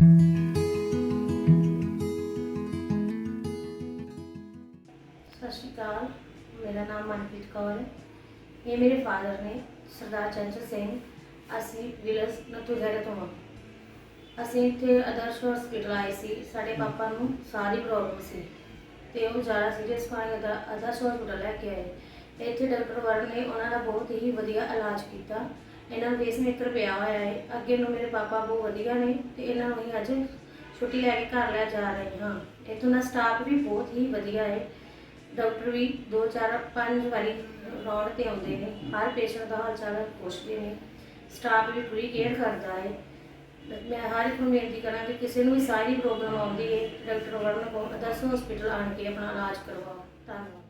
सत श्री अकाल। मेरा नाम मनप्रीत कौर है। ये मेरे फादर ने सरदार चंचल सिंह। असी विलेज नथूगढ़ तो हाँ। ਅਸੀਂ ਇੱਥੇ ਆਦਰਸ਼ ਹਸਪੀਟਲ ਆਏ ਸੀ। ਸਾਡੇ ਪਾਪਾ ਨੂੰ ਸਾਹ ਦੀ ਪ੍ਰੋਬਲਮ ਸੀ ਤੇ ਉਹ ਜ਼ਿਆਦਾ ਸੀਰੀਅਸ ਪਾਣੀ ਆਦਰਸ਼ ਹਸਪੀਟਲ ਲੈ ਕੇ ਆਏ। ਇੱਥੇ ਡਾਕਟਰ ਵਰਨ ਨੇ ਉਹਨਾਂ ਦਾ ਬਹੁਤ ਹੀ ਵਧੀਆ ਇਲਾਜ ਕੀਤਾ। ਇਹਨਾਂ ਨੂੰ ਪੇਸਮੇਕਰ ਪਿਆ ਹੋਇਆ ਹੈ। ਅੱਗੇ ਨੂੰ ਮੇਰੇ ਪਾਪਾ ਬਹੁਤ ਵਧੀਆ ਨੇ ਤੇ ਇਹਨਾਂ ਨੂੰ ਅਸੀਂ ਅੱਜ ਛੁੱਟੀ ਲੈ ਕੇ ਘਰ ਲੈ ਜਾ ਰਹੇ ਹਾਂ। ਇੱਥੋਂ ਦਾ ਸਟਾਫ ਵੀ ਬਹੁਤ ਹੀ ਵਧੀਆ ਹੈ। डॉक्टर भी 2-4-5 बारी राउंड पर आते हैं। हर पेशेंट का हाल चाल पुछते हैं। स्टाफ भी पूरी केयर करता है। मैं हर एक बेनती करा कि किसी को भी सारी प्रॉब्लम आती है डॉक्टर वरण को आदर्श हॉस्पिटल आन के अपना इलाज करवाओ। धन्यवाद।